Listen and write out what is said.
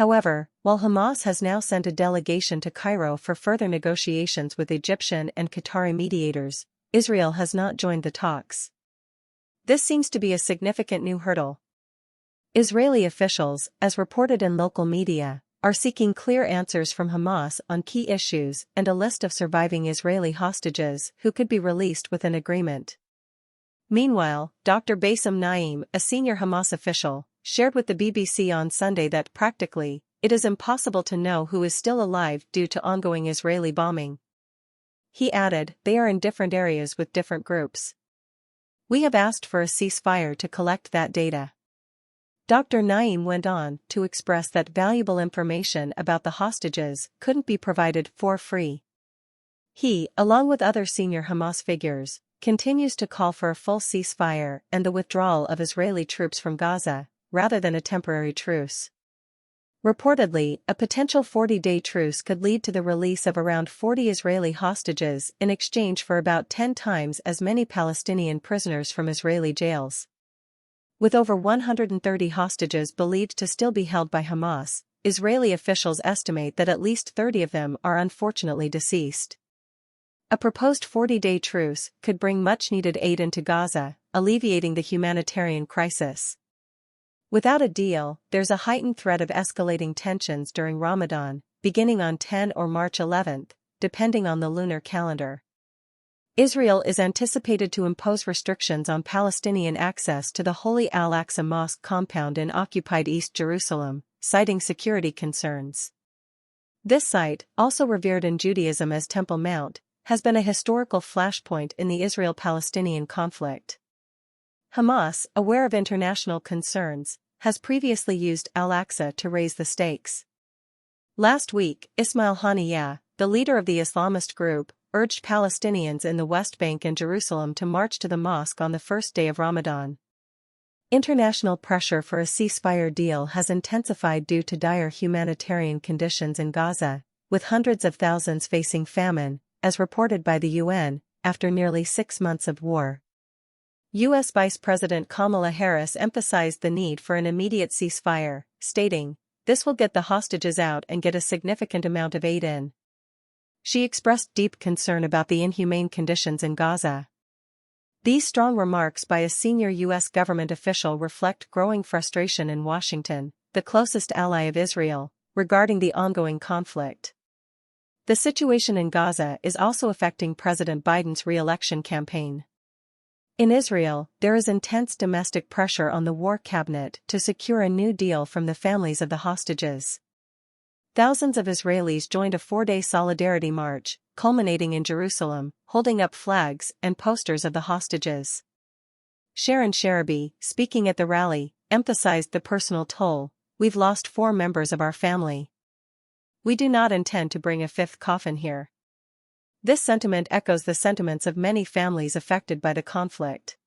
However, while Hamas has now sent a delegation to Cairo for further negotiations with Egyptian and Qatari mediators, Israel has not joined the talks. This seems to be a significant new hurdle. Israeli officials, as reported in local media, are seeking clear answers from Hamas on key issues and a list of surviving Israeli hostages who could be released with an agreement. Meanwhile, Dr. Bassem Naim, a senior Hamas official, shared with the BBC on Sunday that practically, it is impossible to know who is still alive due to ongoing Israeli bombing. He added, "They are in different areas with different groups. We have asked for a ceasefire to collect that data." Dr. Naim went on to express that valuable information about the hostages couldn't be provided for free. He, along with other senior Hamas figures, continues to call for a full ceasefire and the withdrawal of Israeli troops from Gaza, rather than a temporary truce. Reportedly, a potential 40-day truce could lead to the release of around 40 Israeli hostages in exchange for about 10 times as many Palestinian prisoners from Israeli jails. With over 130 hostages believed to still be held by Hamas, Israeli officials estimate that at least 30 of them are unfortunately deceased. A proposed 40-day truce could bring much-needed aid into Gaza, alleviating the humanitarian crisis. Without a deal, there's a heightened threat of escalating tensions during Ramadan, beginning on 10 or March 11, depending on the lunar calendar. Israel is anticipated to impose restrictions on Palestinian access to the Holy Al-Aqsa Mosque compound in occupied East Jerusalem, citing security concerns. This site, also revered in Judaism as Temple Mount, has been a historical flashpoint in the Israel-Palestinian conflict. Hamas, aware of international concerns, has previously used Al-Aqsa to raise the stakes. Last week, Ismail Haniyeh, the leader of the Islamist group, urged Palestinians in the West Bank and Jerusalem to march to the mosque on the first day of Ramadan. International pressure for a ceasefire deal has intensified due to dire humanitarian conditions in Gaza, with hundreds of thousands facing famine, as reported by the UN, after nearly 6 months of war. U.S. Vice President Kamala Harris emphasized the need for an immediate ceasefire, stating, "This will get the hostages out and get a significant amount of aid in." She expressed deep concern about the inhumane conditions in Gaza. These strong remarks by a senior U.S. government official reflect growing frustration in Washington, the closest ally of Israel, regarding the ongoing conflict. The situation in Gaza is also affecting President Biden's re-election campaign. In Israel, there is intense domestic pressure on the war cabinet to secure a new deal from the families of the hostages. Thousands of Israelis joined a 4-day solidarity march, culminating in Jerusalem, holding up flags and posters of the hostages. Sharon Sharabi, speaking at the rally, emphasized the personal toll. "We've lost 4 members of our family. We do not intend to bring a 5th coffin here." This sentiment echoes the sentiments of many families affected by the conflict.